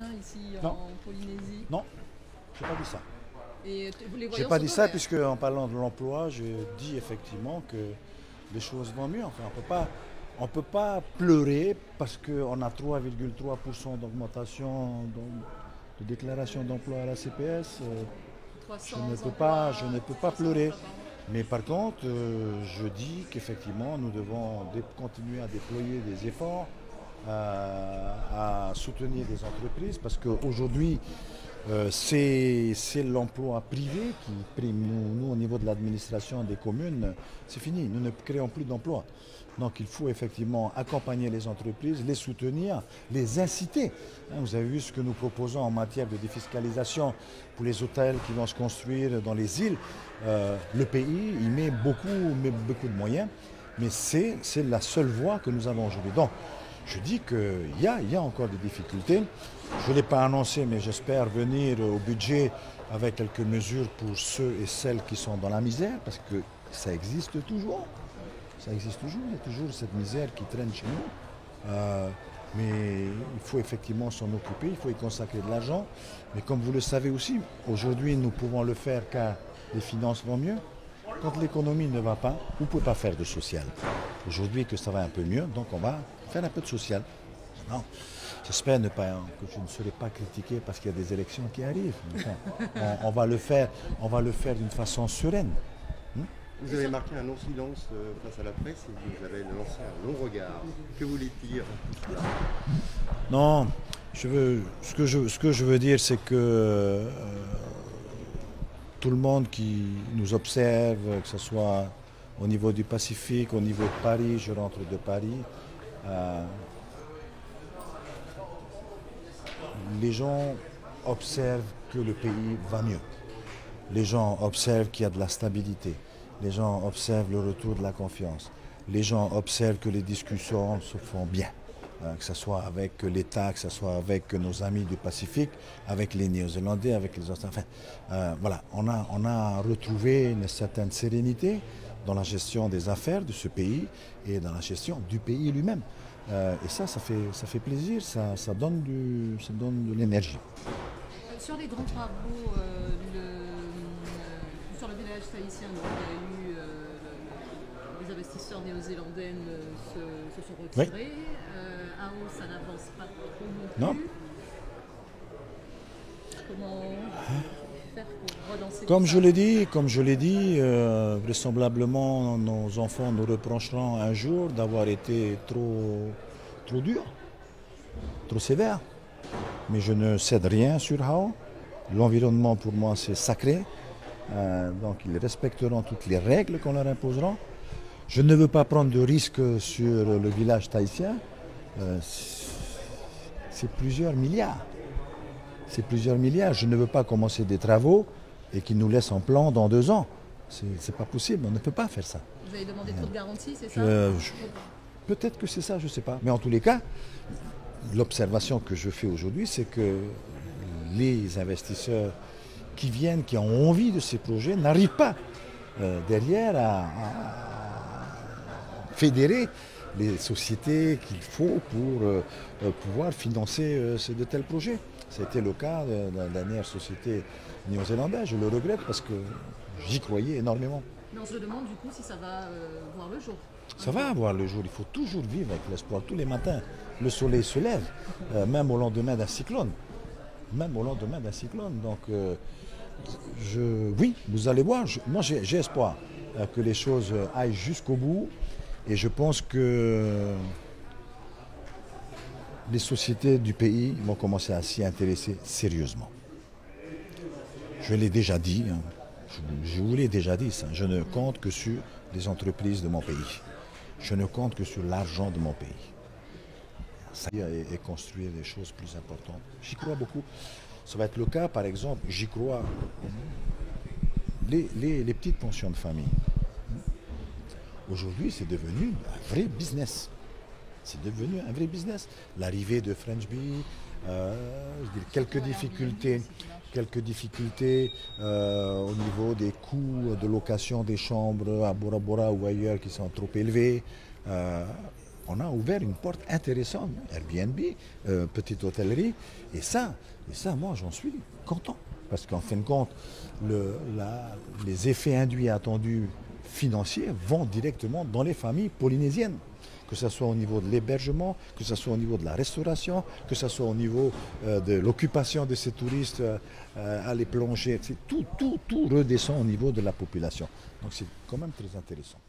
ici Non, en Polynésie. non, je n'ai pas dit ça. Et vous les Je voyez n'ai en pas dit ça secondaire. puisque en parlant de l'emploi, je dis effectivement que les choses vont mieux. Enfin, on peut pas pleurer parce qu'on a 3,3% d'augmentation de déclaration d'emploi à la CPS. 300 emplois, Je ne peux pas 300 pleurer. emplois par an. Mais par contre, je dis qu'effectivement, nous devons continuer à déployer des efforts, à soutenir des entreprises, parce qu'aujourd'hui, c'est l'emploi privé qui prime. Nous, au niveau de l'administration des communes, c'est fini. Nous ne créons plus d'emplois. Donc il faut effectivement accompagner les entreprises, les soutenir, les inciter. Vous avez vu ce que nous proposons en matière de défiscalisation pour les hôtels qui vont se construire dans les îles. Le pays, il met beaucoup de moyens, mais c'est la seule voie que nous avons aujourd'hui. Donc je dis qu'il y a encore des difficultés. Je ne l'ai pas annoncé, mais j'espère venir au budget avec quelques mesures pour ceux et celles qui sont dans la misère, parce que ça existe toujours. Ça existe toujours, il y a toujours cette misère qui traîne chez nous. Mais il faut effectivement s'en occuper, il faut y consacrer de l'argent. Mais comme vous le savez aussi, aujourd'hui nous pouvons le faire car les finances vont mieux. Quand l'économie ne va pas, vous ne pouvez pas faire de social. Aujourd'hui que ça va un peu mieux, donc on va faire un peu de social. Non. J'espère que je ne serai pas critiqué parce qu'il y a des élections qui arrivent. Enfin, on va le faire d'une façon sereine. Vous avez marqué un non-silence face à la presse et vous avez lancé un long regard. Que voulait-il dire tout cela? Non, ce que je veux dire, c'est que tout le monde qui nous observe, que ce soit au niveau du Pacifique, au niveau de Paris, je rentre de Paris, les gens observent que le pays va mieux. Les gens observent qu'il y a de la stabilité. Les gens observent le retour de la confiance. Les gens observent que les discussions se font bien. Que ce soit avec l'État, que ce soit avec nos amis du Pacifique, avec les Néo-Zélandais, avec les autres. Enfin, voilà, on a retrouvé une certaine sérénité dans la gestion des affaires de ce pays et dans la gestion du pays lui-même. Et ça fait plaisir, ça donne de l'énergie. Sur les grands travaux, sur le village tahitien, donc, il y a eu les investisseurs néo-zélandais se sont Oui. retirés. AO, ça n'avance pas trop Non. non plus. Comment faire pour relancer Comme tout je ça? l'ai dit, vraisemblablement nos enfants nous reprocheront un jour d'avoir été trop durs, trop sévères. Mais je ne cède rien sur Hao. L'environnement pour moi c'est sacré. Donc ils respecteront toutes les règles qu'on leur imposera. Je ne veux pas prendre de risques sur le village tahitien. C'est plusieurs milliards. C'est plusieurs milliards. Je ne veux pas commencer des travaux et qu'ils nous laissent en plan dans 2 ans. C'est pas possible, on ne peut pas faire ça. Vous avez demandé trop de garanties, c'est ça? Peut-être que c'est ça, je ne sais pas. Mais en tous les cas, l'observation que je fais aujourd'hui, c'est que les investisseurs qui viennent, qui ont envie de ces projets, n'arrivent pas derrière à fédérer les sociétés qu'il faut pour pouvoir financer de tels projets. C'était le cas de la dernière société néo-zélandaise. Je le regrette parce que j'y croyais énormément. Mais on se demande du coup si ça va voir le jour. Ça va avoir le jour, il faut toujours vivre avec l'espoir. Tous les matins, le soleil se lève, même au lendemain d'un cyclone. Même au lendemain d'un cyclone. Donc, oui, vous allez voir, moi j'ai espoir que les choses aillent jusqu'au bout. Et je pense que les sociétés du pays vont commencer à s'y intéresser sérieusement. Je l'ai déjà dit, hein, je vous l'ai déjà dit ça, je ne compte que sur les entreprises de mon pays. Je ne compte que sur l'argent de mon pays. Ça et construire des choses plus importantes. J'y crois beaucoup. Ça va être le cas, par exemple, j'y crois, les petites pensions de famille. Aujourd'hui, c'est devenu un vrai business. C'est devenu un vrai business. L'arrivée de French Bee, quelques difficultés au niveau des coûts de location des chambres à Bora Bora ou ailleurs qui sont trop élevés. on a ouvert une porte intéressante, Airbnb, petite hôtellerie, et ça, moi, j'en suis content. Parce qu'en fin de compte, les effets induits et attendus financiers vont directement dans les familles polynésiennes. Que ce soit au niveau de l'hébergement, que ce soit au niveau de la restauration, que ce soit au niveau de l'occupation de ces touristes à les plonger. Tout redescend au niveau de la population. Donc c'est quand même très intéressant.